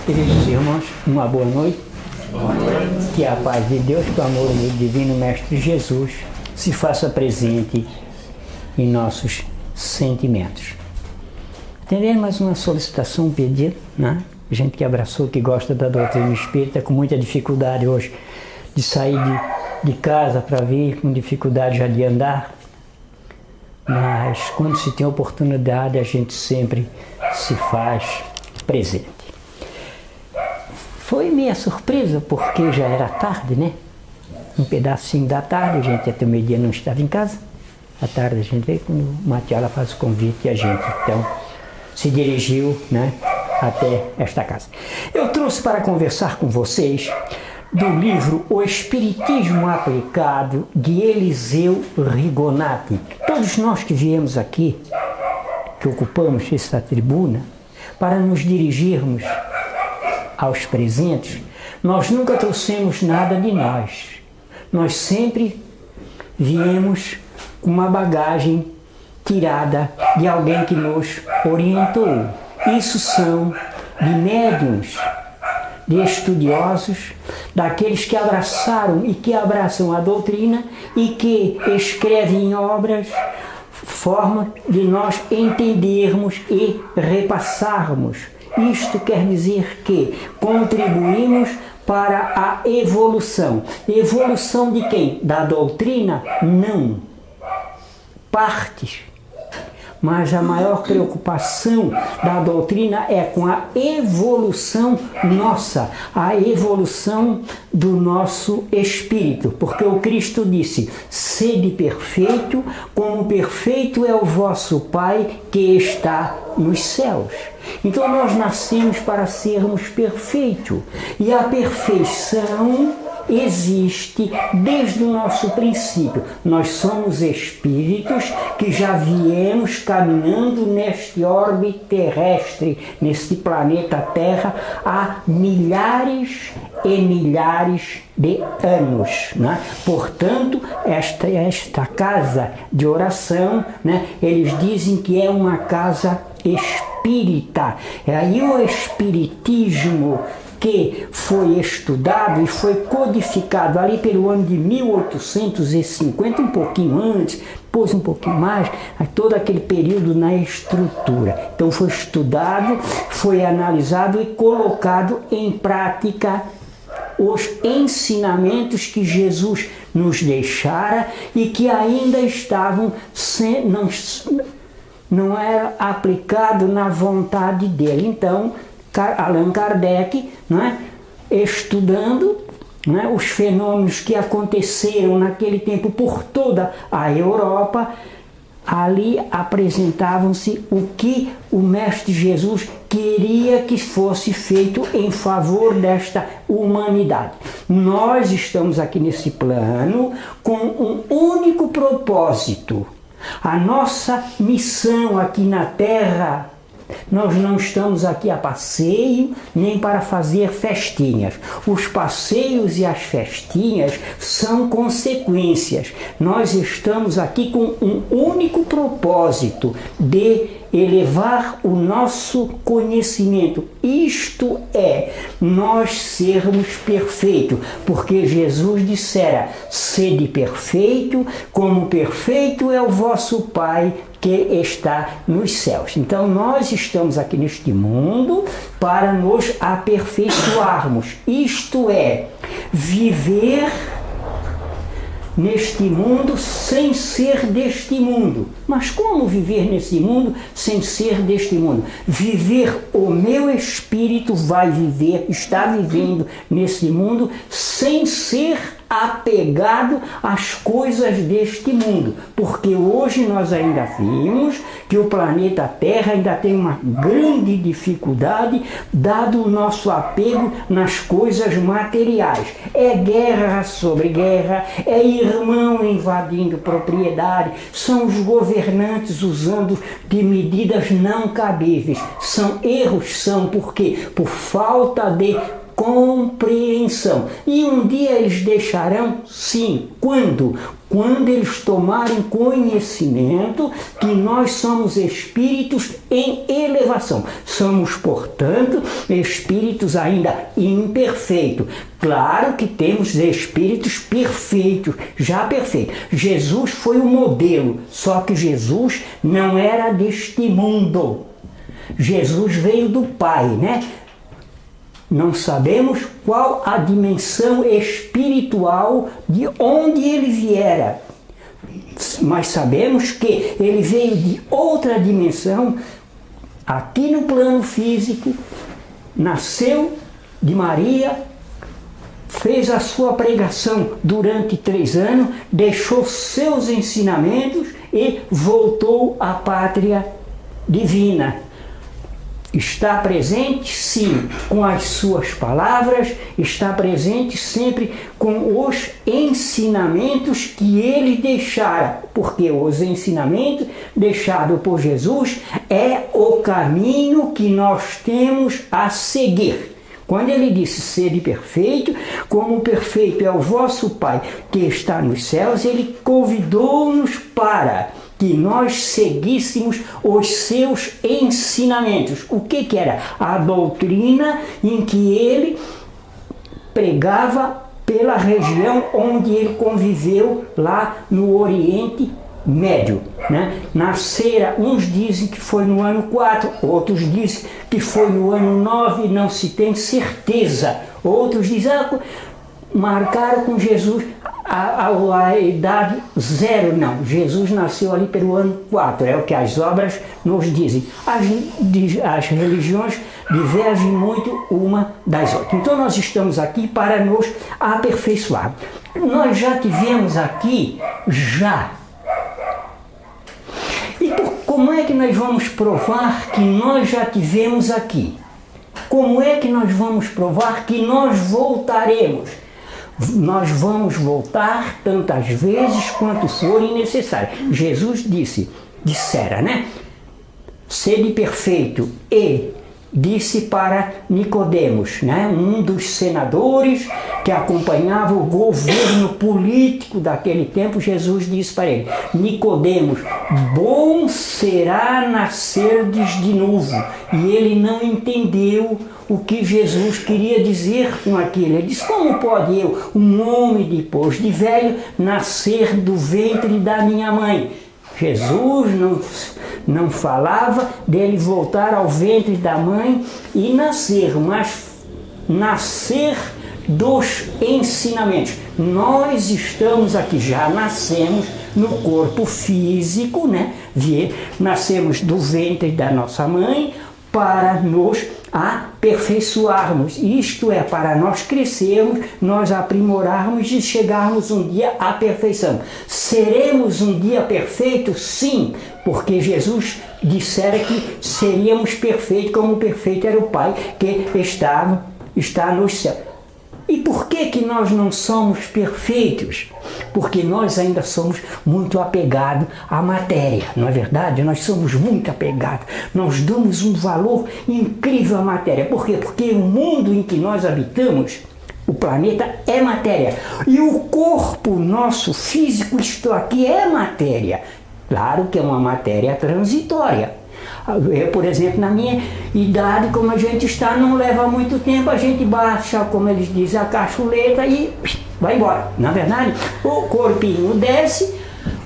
Queridos irmãos, uma boa noite. Que a paz de Deus, que o amor do Divino Mestre Jesus se faça presente em nossos sentimentos. Atendendo mais uma solicitação, um pedido, né? Gente que abraçou, que gosta da doutrina espírita, com muita dificuldade hoje de sair de casa para vir, com dificuldade já de andar. Mas quando se tem oportunidade, a gente sempre se faz presente. Foi minha surpresa, porque já era tarde, né? Um pedacinho da tarde, a gente até o meio-dia não estava em casa. À tarde a gente veio, quando o Matiala faz o convite, e a gente então se dirigiu, né, até esta casa. Eu trouxe para conversar com vocês do livro O Espiritismo Aplicado, de Eliseu Rigonati. Todos nós que viemos aqui, que ocupamos esta tribuna, para nos dirigirmos aos presentes, nós nunca trouxemos nada de nós. Nós sempre viemos com uma bagagem tirada de alguém que nos orientou. Isso são de médiuns, de estudiosos, daqueles que abraçaram e que abraçam a doutrina e que escrevem obras, forma de nós entendermos e repassarmos. Isto quer dizer que contribuímos para a evolução. Evolução de quem? Da doutrina? Não. Partes. Mas a maior preocupação da doutrina é com a evolução nossa, a evolução do nosso espírito. Porque o Cristo disse: sede perfeito, como perfeito é o vosso Pai que está nos céus. Então nós nascemos para sermos perfeitos. E a perfeição existe desde o nosso princípio. Nós somos espíritos que já viemos caminhando neste orbe terrestre, neste planeta Terra, há milhares e milhares de anos, né? Portanto, esta casa de oração, né, eles dizem que é uma casa espírita. Aí o espiritismo que foi estudado e foi codificado ali pelo ano de 1850, um pouquinho antes, depois um pouquinho mais, todo aquele período na estrutura. Então foi estudado, foi analisado e colocado em prática os ensinamentos que Jesus nos deixara e que ainda estavam não era aplicado na vontade dele. Então Allan Kardec, né, estudando, né, os fenômenos que aconteceram naquele tempo por toda a Europa, ali apresentavam-se o que o Mestre Jesus queria que fosse feito em favor desta humanidade. Nós estamos aqui nesse plano com um único propósito. A nossa missão aqui na Terra, nós não estamos aqui a passeio, nem para fazer festinhas. Os passeios e as festinhas são consequências. Nós estamos aqui com um único propósito de elevar o nosso conhecimento. Isto é, nós sermos perfeitos, porque Jesus dissera: sede perfeito, como perfeito é o vosso Pai que está nos céus. Então nós estamos aqui neste mundo para nos aperfeiçoarmos, isto é, viver neste mundo sem ser deste mundo. Mas como viver nesse mundo sem ser deste mundo? Viver, o meu espírito vai viver, está vivendo nesse mundo sem ser apegado às coisas deste mundo, porque hoje nós ainda vimos que o planeta Terra ainda tem uma grande dificuldade, dado o nosso apego nas coisas materiais. É guerra sobre guerra, é irmão invadindo propriedade, são os governantes usando de medidas não cabíveis. São erros, são porque por falta de compreensão. E um dia eles deixarão, sim. Quando? Quando eles tomarem conhecimento que nós somos espíritos em elevação. Somos, portanto, espíritos ainda imperfeitos. Claro que temos espíritos perfeitos, já perfeitos. Jesus foi o modelo, só que Jesus não era deste mundo. Jesus veio do Pai, né? Não sabemos qual a dimensão espiritual de onde ele viera, mas sabemos que ele veio de outra dimensão, aqui no plano físico, nasceu de Maria, fez a sua pregação durante 3 anos, deixou seus ensinamentos e voltou à pátria divina. Está presente, sim, com as suas palavras, está presente sempre com os ensinamentos que ele deixara, porque os ensinamentos deixados por Jesus é o caminho que nós temos a seguir. Quando ele disse sede perfeito, como perfeito é o vosso Pai que está nos céus, ele convidou-nos para que nós seguíssemos os seus ensinamentos. O que era? A doutrina em que ele pregava pela região onde ele conviveu, lá no Oriente Médio, né? Nascera, uns dizem que foi no ano 4, outros dizem que foi no ano 9, não se tem certeza. Outros dizem, marcaram com Jesus a idade 0, não. Jesus nasceu ali pelo ano 4, é o que as obras nos dizem. As religiões divergem muito uma das outras. Então nós estamos aqui para nos aperfeiçoar. Nós já tivemos aqui, E como é que nós vamos provar que nós já tivemos aqui? Como é que nós vamos provar que nós voltaremos? Nós vamos voltar tantas vezes quanto forem necessárias. Jesus dissera, né? Sede perfeito, e disse para Nicodemos, né? Um dos senadores que acompanhava o governo político daquele tempo. Jesus disse para ele, Nicodemos, bom será nascerdes de novo. E ele não entendeu o que Jesus queria dizer com aquilo. Ele disse, como pode eu, um homem depois de velho, nascer do ventre da minha mãe? Jesus não falava dele voltar ao ventre da mãe e nascer, mas nascer dos ensinamentos. Nós estamos aqui, já nascemos no corpo físico, né? Nascemos do ventre da nossa mãe para nos aperfeiçoarmos, isto é, para nós crescermos, nós aprimorarmos e chegarmos um dia à perfeição. Seremos um dia perfeitos? Sim, porque Jesus dissera que seríamos perfeitos, como perfeito era o Pai que está nos céus. E por que nós não somos perfeitos? Porque nós ainda somos muito apegados à matéria, não é verdade? Nós somos muito apegados, nós damos um valor incrível à matéria. Por quê? Porque o mundo em que nós habitamos, o planeta é matéria. E o corpo nosso físico, isto aqui, é matéria. Claro que é uma matéria transitória. Eu, por exemplo, na minha idade, como a gente está, não leva muito tempo, a gente baixa, como eles dizem, a cachuleta e vai embora. Na verdade, o corpinho desce,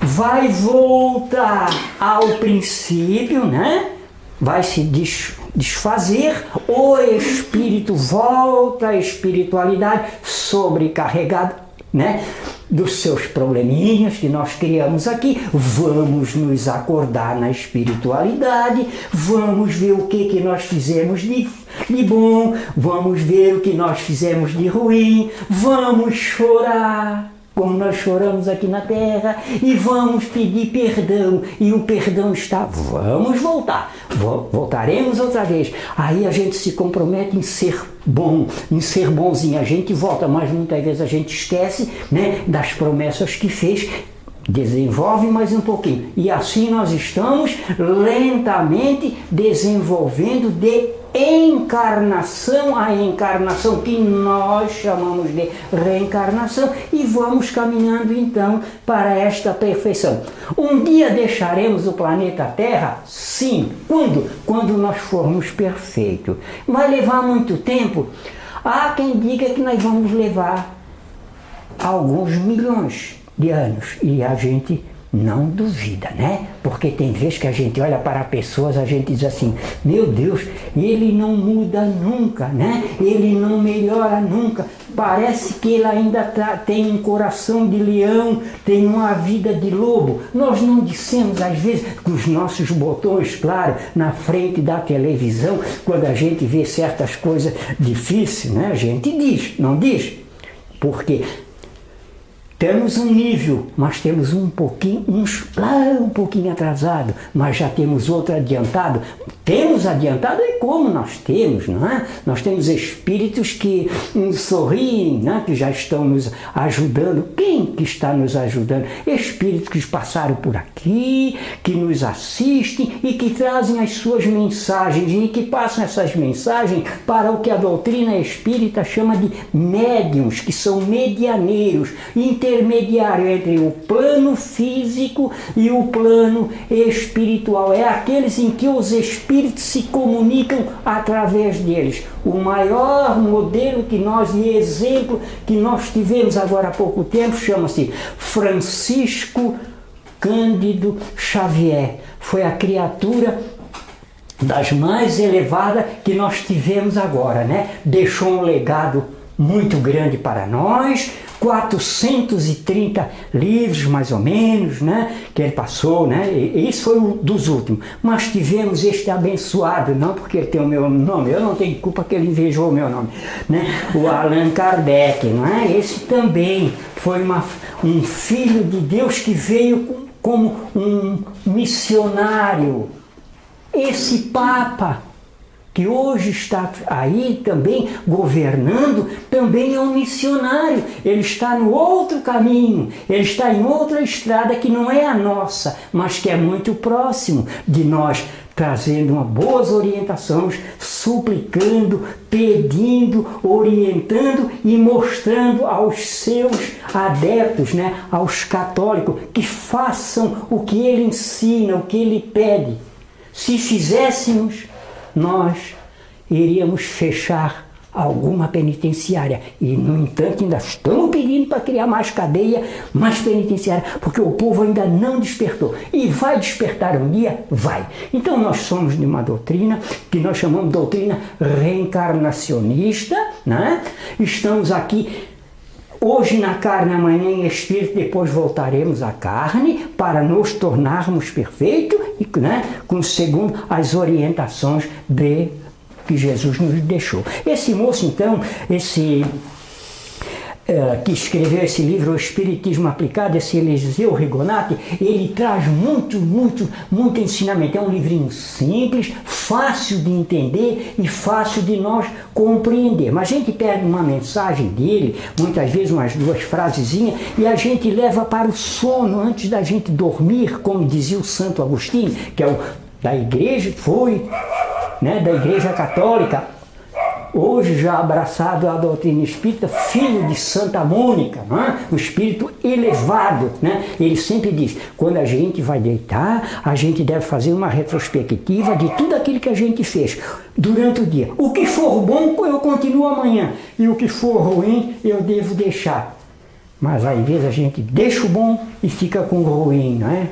vai voltar ao princípio, né? Vai se desfazer, o espírito volta à espiritualidade sobrecarregada, né? Dos seus probleminhas que nós criamos aqui. Vamos nos acordar na espiritualidade, vamos ver o que nós fizemos de bom, vamos ver o que nós fizemos de ruim, vamos chorar como nós choramos aqui na terra e vamos pedir perdão, e o perdão está, vamos voltar, voltaremos outra vez. Aí a gente se compromete em ser bom, em ser bonzinho, a gente volta, mas muitas vezes a gente esquece, né, das promessas que fez desenvolve mais um pouquinho. E assim nós estamos lentamente desenvolvendo de encarnação a encarnação, que nós chamamos de reencarnação, e vamos caminhando então para esta perfeição. Um dia deixaremos o planeta Terra? Sim. Quando? Quando nós formos perfeitos. Vai levar muito tempo? Há quem diga que nós vamos levar alguns milhões de anos, e a gente não duvida, né? Porque tem vezes que a gente olha para pessoas, a gente diz assim, meu Deus, ele não muda nunca, né? Ele não melhora nunca, parece que ele ainda tem um coração de leão, tem uma vida de lobo. Nós não dissemos às vezes com os nossos botões, claro, na frente da televisão, quando a gente vê certas coisas difíceis, né? A gente diz, não diz? Porque temos um nível, mas temos um pouquinho atrasado, mas já temos outro adiantado. Temos adiantado e como nós temos, não é? Nós temos espíritos que sorriem, né? Que já estão nos ajudando. Quem que está nos ajudando? Espíritos que passaram por aqui, que nos assistem e que trazem as suas mensagens e que passam essas mensagens para o que a doutrina espírita chama de médiuns, que são medianeiros, intermediário entre o plano físico e o plano espiritual. É aqueles em que os espíritos se comunicam através deles. O maior modelo que nós, e exemplo que nós tivemos agora há pouco tempo, chama-se Francisco Cândido Xavier. Foi a criatura das mais elevadas que nós tivemos agora, né? Deixou um legado muito grande para nós, 430 livros mais ou menos, né, que ele passou, né, e isso foi um dos últimos. Mas tivemos este abençoado, não porque ele tem o meu nome, eu não tenho culpa que ele invejou o meu nome, né, o Allan Kardec, não é? Esse também foi um filho de Deus que veio como um missionário. Esse Papa que hoje está aí também governando, também é um missionário. Ele está no outro caminho, ele está em outra estrada que não é a nossa, mas que é muito próximo de nós, trazendo uma boas orientações, suplicando, pedindo, orientando e mostrando aos seus adeptos, né, aos católicos, que façam o que ele ensina, o que ele pede. Se fizéssemos, nós iríamos fechar alguma penitenciária. E, no entanto, ainda estamos pedindo para criar mais cadeia, mais penitenciária, porque o povo ainda não despertou. E vai despertar um dia? Vai. Então, nós somos de uma doutrina que nós chamamos de doutrina reencarnacionista, né? Estamos aqui hoje na carne, amanhã em espírito, depois voltaremos à carne para nos tornarmos perfeitos, né, segundo as orientações que Jesus nos deixou. Esse moço, então, que escreveu esse livro, O Espiritismo Aplicado, esse Eliseu Rigonati, ele traz muito ensinamento. É um livrinho simples, fácil de entender e fácil de nós compreender. Mas a gente pega uma mensagem dele, muitas vezes umas 2 frasezinhas, e a gente leva para o sono antes da gente dormir, como dizia o Santo Agostinho, que é da igreja, né, da Igreja Católica, hoje já abraçado à doutrina espírita, filho de Santa Mônica, né? Um espírito elevado, né? Ele sempre diz, quando a gente vai deitar, a gente deve fazer uma retrospectiva de tudo aquilo que a gente fez durante o dia. O que for bom, eu continuo amanhã, e o que for ruim, eu devo deixar. Mas às vezes a gente deixa o bom e fica com o ruim, não é?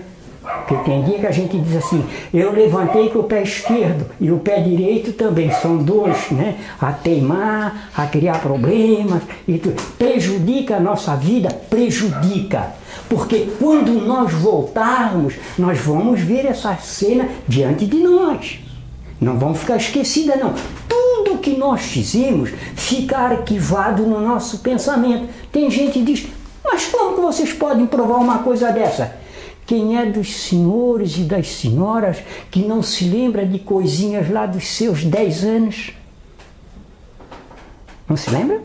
Porque tem dia que a gente diz assim, eu levantei com o pé esquerdo e o pé direito também, são 2, né? A teimar, a criar problemas, e tudo. Prejudica a nossa vida, prejudica. Porque quando nós voltarmos, nós vamos ver essa cena diante de nós. Não vamos ficar esquecida, não. Tudo que nós fizemos fica arquivado no nosso pensamento. Tem gente que diz, mas como que vocês podem provar uma coisa dessa? Quem é dos senhores e das senhoras que não se lembra de coisinhas lá dos seus 10 anos? Não se lembra?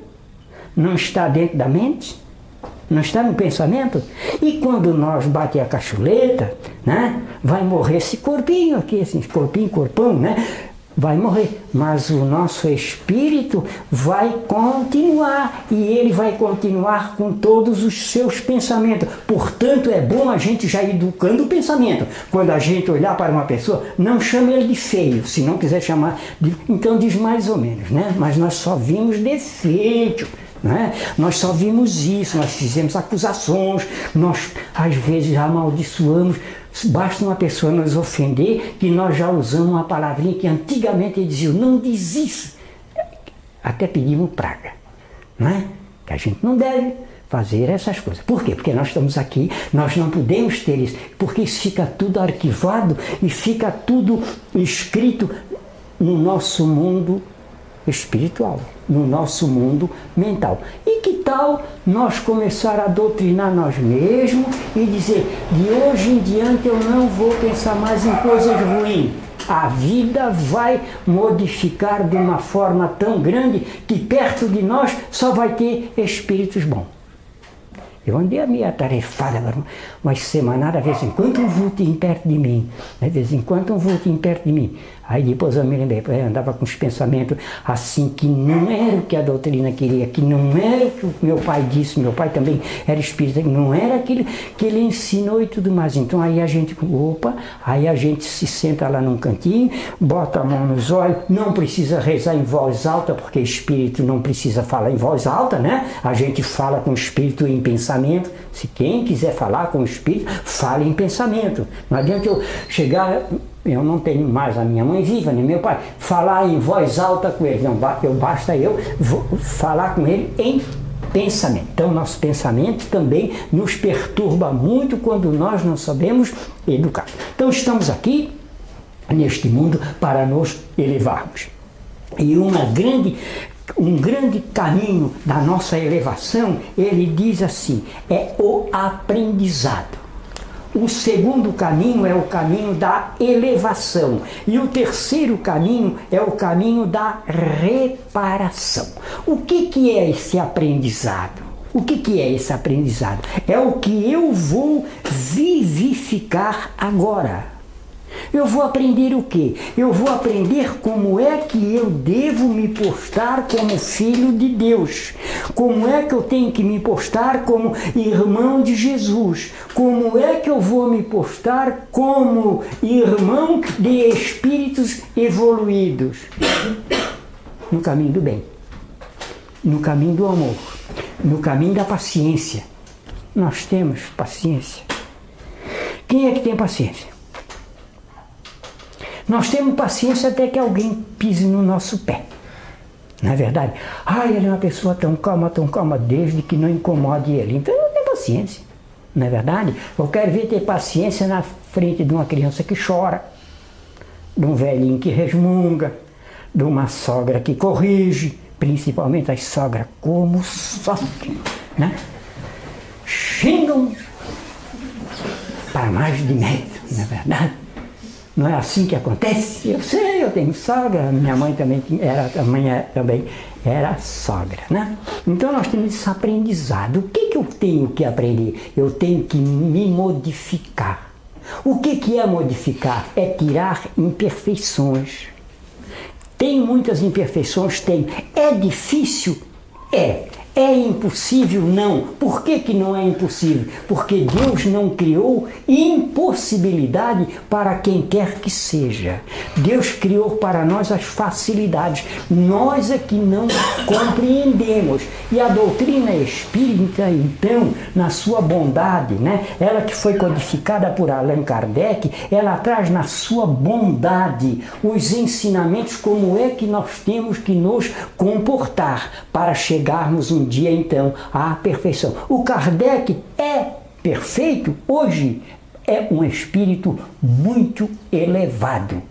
Não está dentro da mente? Não está no pensamento? E quando nós bater a cachuleta, né, vai morrer esse corpinho aqui, esse corpão, né? Vai morrer, mas o nosso espírito vai continuar, e ele vai continuar com todos os seus pensamentos. Portanto, é bom a gente já ir educando o pensamento. Quando a gente olhar para uma pessoa, não chame ele de feio, se não quiser chamar de... Então diz mais ou menos, né? Mas nós só vimos defeito, né? Nós só vimos isso, nós fizemos acusações, nós às vezes amaldiçoamos. Basta uma pessoa nos ofender que nós já usamos uma palavrinha que antigamente eles diziam, não diz isso. Até pedimos praga, não é? Que a gente não deve fazer essas coisas. Por quê? Porque nós estamos aqui, nós não podemos ter isso, porque isso fica tudo arquivado e fica tudo escrito no nosso mundo espiritual, no nosso mundo mental. E que tal nós começar a doutrinar nós mesmos e dizer, de hoje em diante eu não vou pensar mais em coisas ruins. A vida vai modificar de uma forma tão grande que perto de nós só vai ter espíritos bons. Eu andei a minha atarefada, mas semanal, de vez em quando um vultinho perto de mim, de vez em quando um vultinho perto de mim. Aí depois eu me lembrei, eu andava com os pensamentos assim, que não era o que a doutrina queria, que não era o que o meu pai disse, meu pai também era espírita, não era aquilo que ele ensinou e tudo mais. Então aí a gente, aí a gente se senta lá num cantinho, bota a mão nos olhos, não precisa rezar em voz alta, porque espírito não precisa falar em voz alta, né? A gente fala com o espírito em pensamento. Se quem quiser falar com o espírito, fale em pensamento. Não adianta eu chegar... Eu não tenho mais a minha mãe viva, nem meu pai, falar em voz alta com ele. Não, basta eu falar com ele em pensamento. Então, nosso pensamento também nos perturba muito quando nós não sabemos educar. Então, estamos aqui, neste mundo, para nos elevarmos. E um grande caminho da nossa elevação, ele diz assim, é o aprendizado. O segundo caminho é o caminho da elevação. E o terceiro caminho é o caminho da reparação. O que é esse aprendizado? O que é esse aprendizado? É o que eu vou vivificar agora. Eu vou aprender o quê? Eu vou aprender como é que eu devo me postar como filho de Deus. Como é que eu tenho que me postar como irmão de Jesus. Como é que eu vou me postar como irmão de espíritos evoluídos. No caminho do bem. No caminho do amor. No caminho da paciência. Nós temos paciência. Quem é que tem paciência? Nós temos paciência até que alguém pise no nosso pé. Não é verdade? Ele é uma pessoa tão calma, desde que não incomode ele. Então eu não tenho paciência. Não é verdade? Eu quero ver ter paciência na frente de uma criança que chora, de um velhinho que resmunga, de uma sogra que corrige, principalmente as sogras, como sofrem, né? Xingam para mais de metro, não é verdade? Não é assim que acontece? Eu sei, eu tenho sogra, minha mãe também também era sogra, né? Então nós temos esse aprendizado. O que eu tenho que aprender? Eu tenho que me modificar. O que é modificar? É tirar imperfeições. Tem muitas imperfeições? Tem. É difícil? É. É impossível? Não. Por que não é impossível? Porque Deus não criou impossibilidade para quem quer que seja. Deus criou para nós as facilidades. Nós é que não compreendemos. E a doutrina espírita, então, na sua bondade, né? Ela que foi codificada por Allan Kardec, ela traz na sua bondade os ensinamentos como é que nós temos que nos comportar para chegarmos um dia, então, à perfeição. O Kardec é perfeito hoje, é um espírito muito elevado,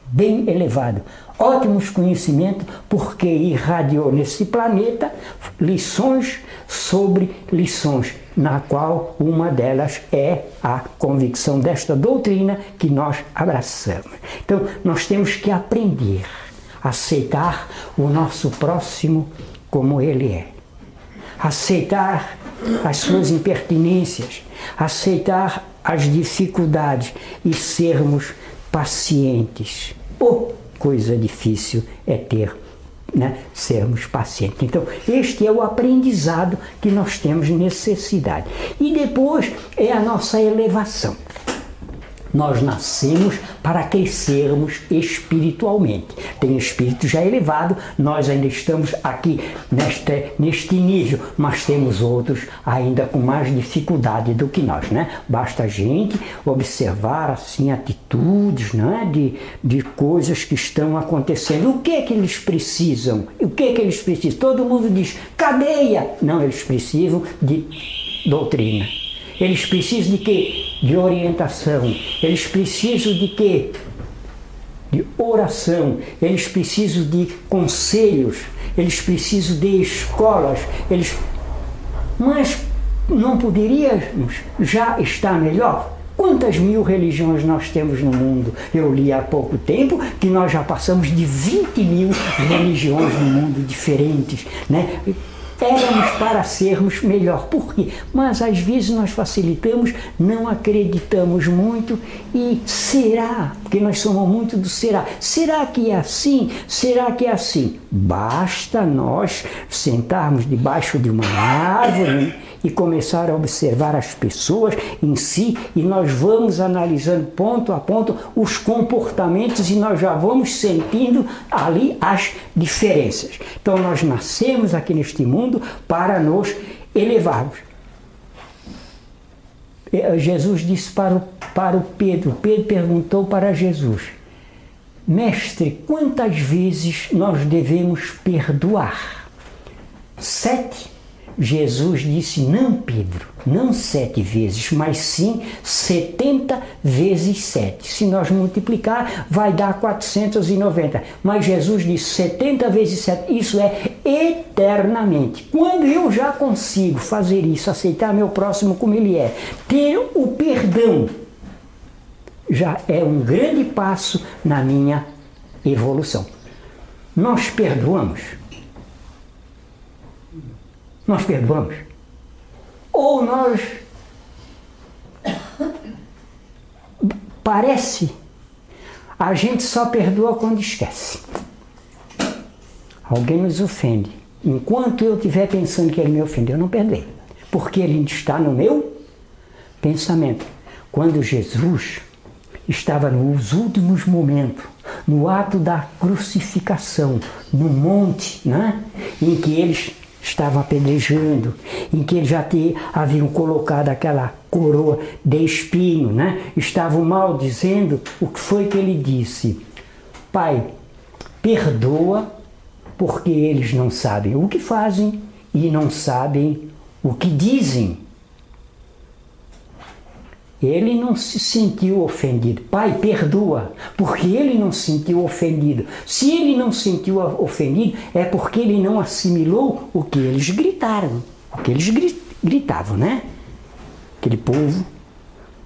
bem elevado, ótimos conhecimentos, porque irradiou nesse planeta lições sobre lições, na qual uma delas é a convicção desta doutrina que nós abraçamos. Então, nós temos que aprender a aceitar o nosso próximo como ele é. Aceitar as suas impertinências, aceitar as dificuldades e sermos pacientes. Oh, coisa difícil é ter, né, sermos pacientes. Então, este é o aprendizado que nós temos necessidade. E depois é a nossa elevação. Nós nascemos para crescermos espiritualmente. Tem espírito já elevado, nós ainda estamos aqui neste nível, mas temos outros ainda com mais dificuldade do que nós, né? Basta a gente observar assim atitudes, né? de coisas que estão acontecendo. O que é que eles precisam? O que é que eles precisam? Todo mundo diz cadeia. Não, eles precisam de doutrina. Eles precisam de quê? De orientação. Eles precisam de quê? De oração. Eles precisam de conselhos. Eles precisam de escolas. Mas não poderíamos já estar melhor? Quantas mil religiões nós temos no mundo? Eu li há pouco tempo que nós já passamos de 20 mil religiões no mundo diferentes, né? Éramos para sermos melhor. Por quê? Mas às vezes nós facilitamos, não acreditamos muito e será? Porque nós somos muito do será. Será que é assim? Será que é assim? Basta nós sentarmos debaixo de uma árvore e começar a observar as pessoas em si e nós vamos analisando ponto a ponto os comportamentos e nós já vamos sentindo ali as diferenças. Então nós nascemos aqui neste mundo para nos elevarmos. Jesus disse para o Pedro perguntou para Jesus: Mestre, quantas vezes nós devemos perdoar? 7? Jesus disse: não, Pedro, não 7 vezes, mas sim 70 vezes 7. Se nós multiplicar, vai dar 490. Mas Jesus disse 70 vezes 7, isso é eternamente. Quando eu já consigo fazer isso, aceitar meu próximo como ele é, ter o perdão, já é um grande passo na minha evolução. Nós perdoamos. Nós perdoamos. Ou nós... Parece, a gente só perdoa quando esquece. Alguém nos ofende. Enquanto eu estiver pensando que ele me ofendeu, eu não perdoei. Porque ele está no meu pensamento. Quando Jesus estava nos últimos momentos, no ato da crucificação, no monte, né, em que eles estavam apedrejando, em que eles já haviam colocado aquela coroa de espinho, né? Estavam maldizendo. O que foi que ele disse? Pai, perdoa, porque eles não sabem o que fazem e não sabem o que dizem. Ele não se sentiu ofendido. Pai, perdoa, porque ele não se sentiu ofendido. Se ele não se sentiu ofendido, é porque ele não assimilou o que eles gritaram, o que eles gritavam, né? Aquele povo,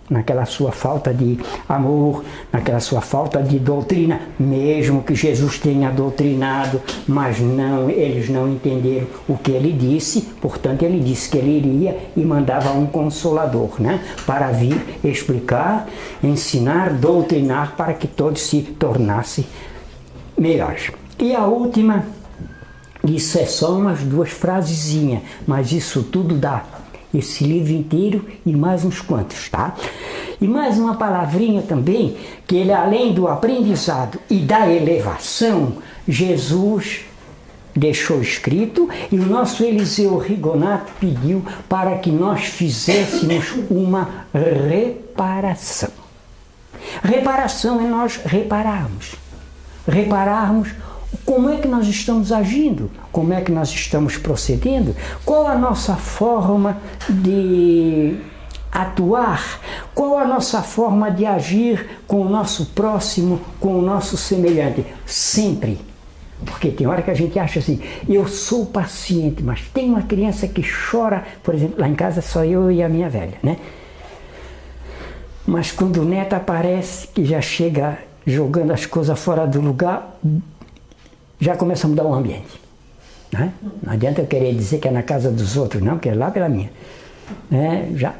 naquela sua falta de amor, naquela sua falta de doutrina, mesmo que Jesus tenha doutrinado, mas não, eles não entenderam o que ele disse, portanto ele disse que ele iria e mandava um consolador, né, para vir explicar, ensinar, doutrinar, para que todos se tornassem melhores. E a última, isso é só umas 2 frasezinhas, mas isso tudo dá esse livro inteiro e mais uns quantos, tá? E mais uma palavrinha também, que ele, além do aprendizado e da elevação, Jesus deixou escrito e o nosso Eliseu Rigonato pediu para que nós fizéssemos uma reparação. Reparação é nós repararmos como é que nós estamos agindo, como é que nós estamos procedendo, qual a nossa forma de atuar, qual a nossa forma de agir com o nosso próximo, com o nosso semelhante, sempre. Porque tem hora que a gente acha assim, eu sou paciente, mas tem uma criança que chora, por exemplo, lá em casa só eu e a minha velha, né? Mas quando o neto aparece, que já chega jogando as coisas fora do lugar, já começa a mudar o ambiente. Né? Não adianta eu querer dizer que é na casa dos outros, não, porque é lá pela minha. Já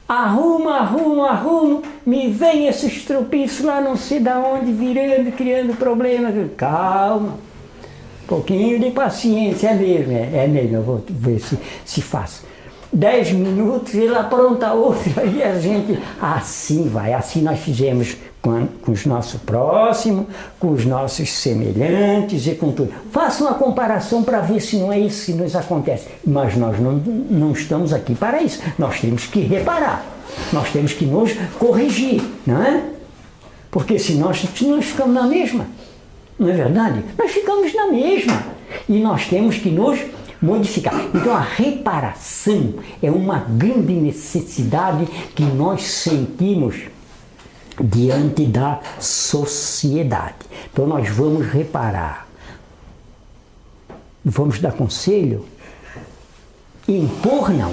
arrumo, me vem esses tropiços lá não sei da onde, virando, criando problemas. Calma, um pouquinho de paciência, é mesmo, eu vou ver se faço. 10 minutos, ele apronta outra e a gente, assim vai, assim nós fizemos com os nossos próximos, com os nossos semelhantes e com tudo. Faça uma comparação para ver se não é isso que nos acontece. Mas nós não estamos aqui para isso, nós temos que reparar, nós temos que nos corrigir, não é? Porque senão nós ficamos na mesma, não é verdade? Nós ficamos na mesma e nós temos que nos modificar. Então a reparação é uma grande necessidade que nós sentimos diante da sociedade. Então nós vamos reparar, vamos dar conselho, impor não.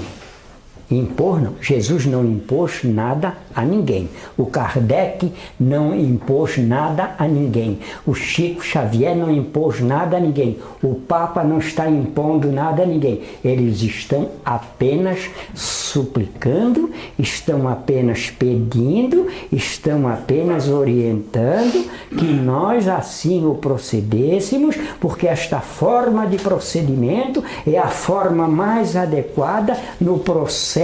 Jesus não impôs nada a ninguém. O Kardec não impôs nada a ninguém. O Chico Xavier não impôs nada a ninguém. O Papa não está impondo nada a ninguém. Eles estão apenas suplicando, estão apenas pedindo, estão apenas orientando que nós assim o procedêssemos, porque esta forma de procedimento é a forma mais adequada no processo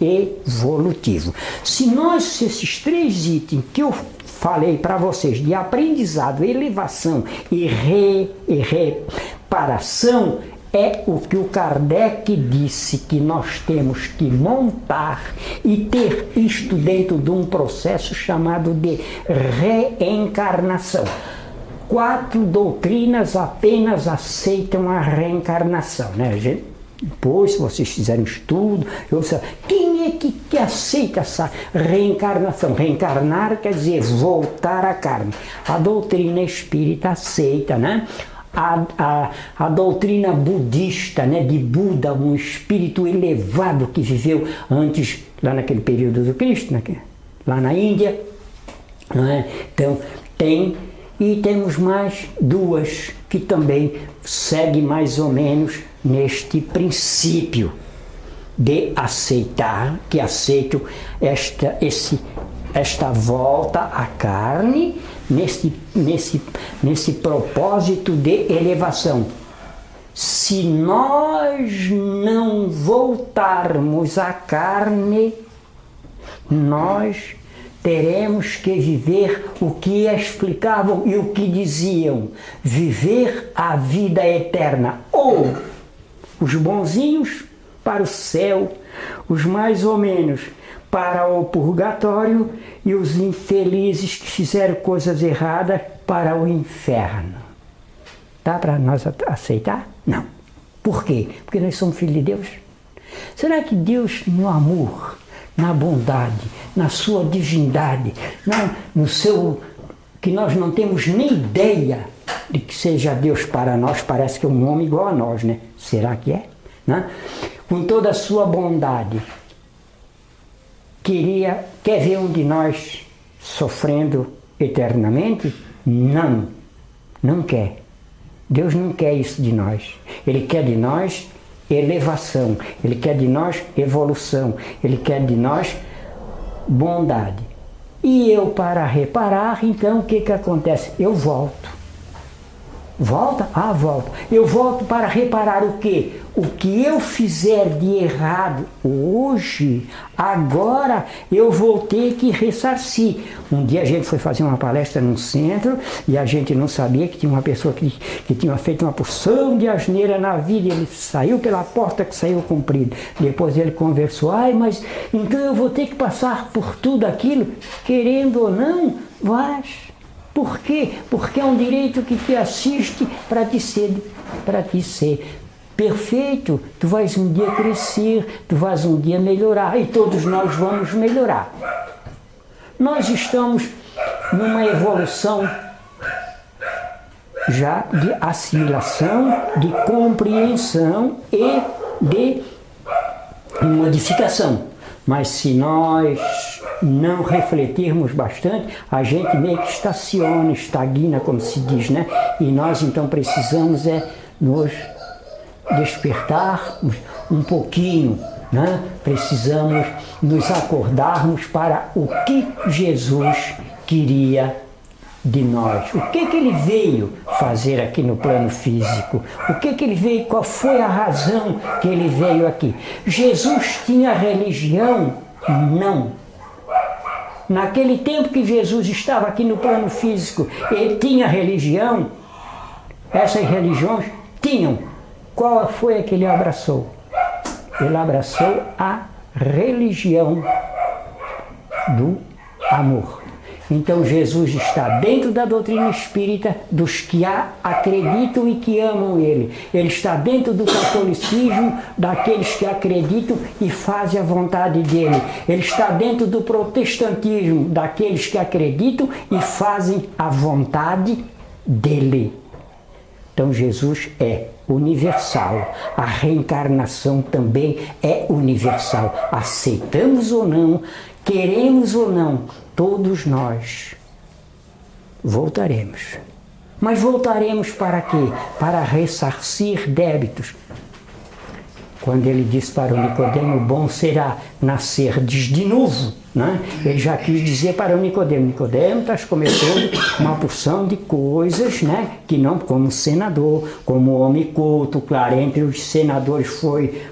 evolutivo. Se esses 3 itens que eu falei para vocês de aprendizado, elevação e reparação, é o que o Kardec disse que nós temos que montar e ter isto dentro de um processo chamado de reencarnação. 4 doutrinas apenas aceitam a reencarnação, né, gente? Depois, se vocês fizerem estudo, quem é que aceita essa reencarnação? Reencarnar quer dizer voltar à carne. A doutrina espírita aceita, né? A doutrina budista, né, de Buda, um espírito elevado que viveu antes, lá naquele período do Cristo, né, lá na Índia. Né? Então, temos mais 2 que também seguem mais ou menos neste princípio de aceitar, que aceitam esta volta à carne, nesse propósito de elevação. Se nós não voltarmos à carne, nós teremos que viver o que explicavam e o que diziam, viver a vida eterna, ou os bonzinhos para o céu, os mais ou menos para o purgatório e os infelizes que fizeram coisas erradas para o inferno. Dá para nós aceitar? Não. Por quê? Porque nós somos filhos de Deus. Será que Deus, no amor, na bondade, na sua divindade, no seu, que nós não temos nem ideia de que seja Deus para nós, parece que é um homem igual a nós, né? Será que é? Né? Com toda a sua bondade, quer ver um de nós sofrendo eternamente? Não quer. Deus não quer isso de nós. Ele quer de nós elevação, Ele quer de nós evolução, Ele quer de nós bondade. E eu, para reparar, então o que acontece? Eu volto. Volta? Volto. Eu volto para reparar o quê? O que eu fizer de errado hoje, agora eu vou ter que ressarcir. Um dia a gente foi fazer uma palestra num centro e a gente não sabia que tinha uma pessoa que tinha feito uma porção de asneira na vida e ele saiu pela porta que saiu comprido. Depois ele conversou, mas então eu vou ter que passar por tudo aquilo, querendo ou não, vais. Por quê? Porque é um direito que te assiste para te ser perfeito. Tu vais um dia crescer, tu vais um dia melhorar e todos nós vamos melhorar. Nós estamos numa evolução já de assimilação, de compreensão e de modificação. Mas se nós não refletirmos bastante, a gente meio que estaciona, estagna, como se diz, né? E nós então precisamos nos despertarmos um pouquinho, né? Precisamos nos acordarmos para o que Jesus queria de nós. O que ele veio fazer aqui no plano físico? O que ele veio, qual foi a razão que ele veio aqui? Jesus tinha religião? Não. Naquele tempo que Jesus estava aqui no plano físico, ele tinha religião? Essas religiões tinham. Qual foi a que ele abraçou? Ele abraçou a religião do amor. Então Jesus está dentro da doutrina espírita dos que acreditam e que amam ele. Ele está dentro do catolicismo daqueles que acreditam e fazem a vontade dele. Ele está dentro do protestantismo daqueles que acreditam e fazem a vontade dele. Então Jesus é universal. A reencarnação também é universal. Aceitamos ou não, queremos ou não, todos nós voltaremos. Mas voltaremos para quê? Para ressarcir débitos. Quando ele disse para o Nicodemo, bom será nascerdes de novo, né? Ele já quis dizer para o Nicodemo, Nicodemo, estás cometendo uma porção de coisas, né? Que não, como senador, como homem culto, claro, entre os senadores foi,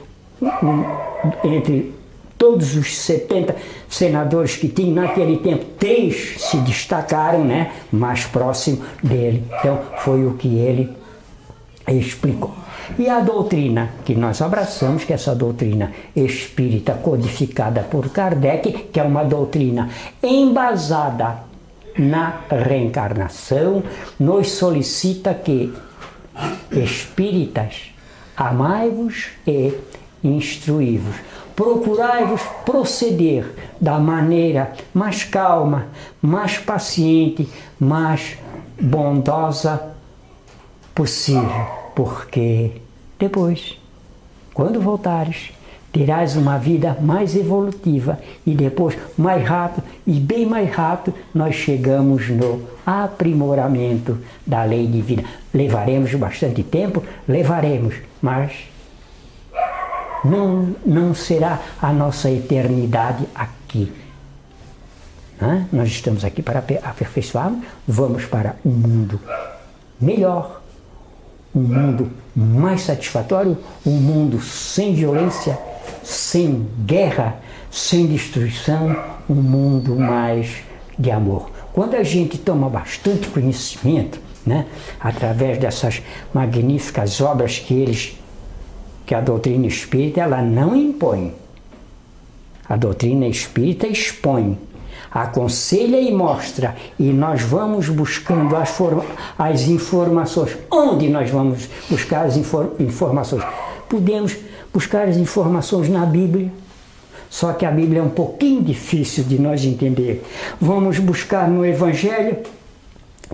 entre todos os 70 senadores que tinham naquele tempo, 3 se destacaram, né? Mais próximo dele. Então foi o que ele explicou. E a doutrina que nós abraçamos, que é essa doutrina espírita codificada por Kardec, que é uma doutrina embasada na reencarnação, nos solicita que espíritas, amai-vos e instruí-vos. Procurai-vos proceder da maneira mais calma, mais paciente, mais bondosa possível. Porque depois, quando voltares, terás uma vida mais evolutiva e depois, mais rápido e bem mais rápido, nós chegamos no aprimoramento da lei divina. Levaremos bastante tempo? Levaremos, mas não será a nossa eternidade aqui. Nós estamos aqui para aperfeiçoarmos, vamos para um mundo melhor. Um mundo mais satisfatório, um mundo sem violência, sem guerra, sem destruição, um mundo mais de amor. Quando a gente toma bastante conhecimento, né, através dessas magníficas obras que a doutrina espírita, ela não impõe. A doutrina espírita expõe, aconselha e mostra, e nós vamos buscando as informações. Onde nós vamos buscar as informações? Podemos buscar as informações na Bíblia, só que a Bíblia é um pouquinho difícil de nós entender. Vamos buscar no Evangelho,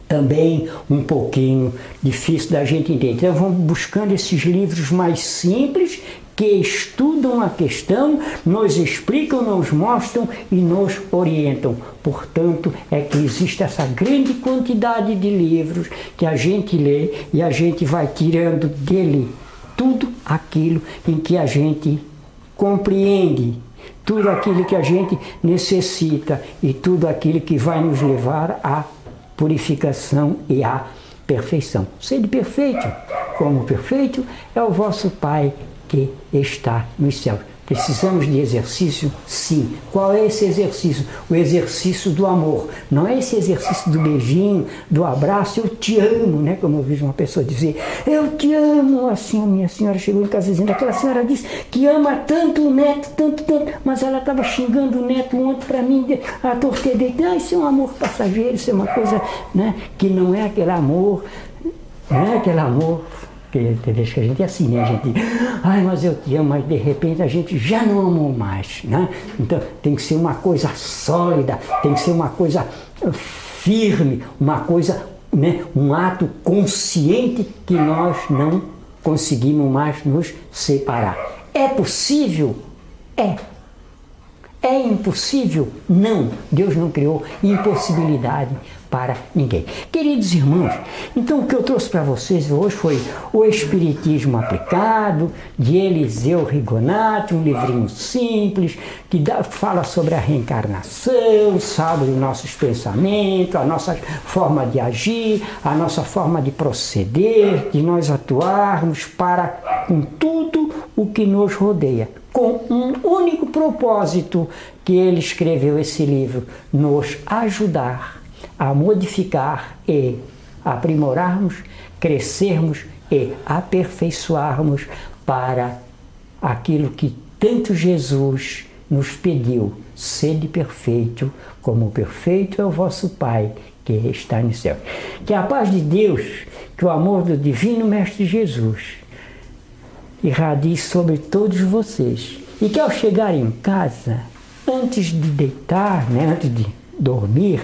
também um pouquinho difícil da gente entender. Então vamos buscando esses livros mais simples, que estudam a questão, nos explicam, nos mostram e nos orientam. Portanto, é que existe essa grande quantidade de livros que a gente lê e a gente vai tirando dele tudo aquilo em que a gente compreende, tudo aquilo que a gente necessita e tudo aquilo que vai nos levar à purificação e à perfeição. Sede perfeito, como perfeito é o vosso Pai que está nos céus. Precisamos de exercício? Sim. Qual é esse exercício? O exercício do amor. Não é esse exercício do beijinho, do abraço, eu te amo, né? Como eu vi uma pessoa dizer, eu te amo. Assim, a minha senhora chegou em casa dizendo, aquela senhora disse que ama tanto o neto, tanto, mas ela estava xingando o neto ontem para mim, a torcer dele. Isso é um amor passageiro, isso é uma coisa, né, que não é aquele amor, não é aquele amor. Porque tem vezes que a gente é assim, né? A gente, ai, mas eu te amo, mas de repente a gente já não amou mais, né? Então tem que ser uma coisa sólida, tem que ser uma coisa firme, uma coisa, né? Um ato consciente que nós não conseguimos mais nos separar. É possível? É. É impossível? Não. Deus não criou impossibilidade para ninguém. Queridos irmãos, então o que eu trouxe para vocês hoje foi o Espiritismo Aplicado, de Eliseu Rigonati, um livrinho simples, que fala sobre a reencarnação, sobre os nossos pensamentos, a nossa forma de agir, a nossa forma de proceder, de nós atuarmos para com tudo o que nos rodeia, com um único propósito que ele escreveu esse livro: nos ajudar a modificar e aprimorarmos, crescermos e aperfeiçoarmos para aquilo que tanto Jesus nos pediu: sede perfeito, como perfeito é o vosso Pai que está no céu. Que a paz de Deus, que o amor do Divino Mestre Jesus irradie sobre todos vocês, e que ao chegar em casa, antes de deitar, antes de dormir,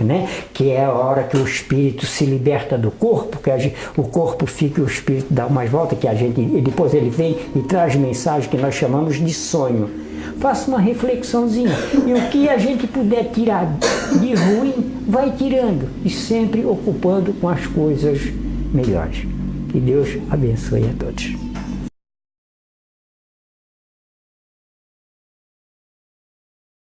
que é a hora que o espírito se liberta do corpo, que o corpo fica e o espírito dá umas voltas, e depois ele vem e traz mensagem que nós chamamos de sonho. Faça uma reflexãozinha, e o que a gente puder tirar de ruim, vai tirando, e sempre ocupando com as coisas melhores. Que Deus abençoe a todos.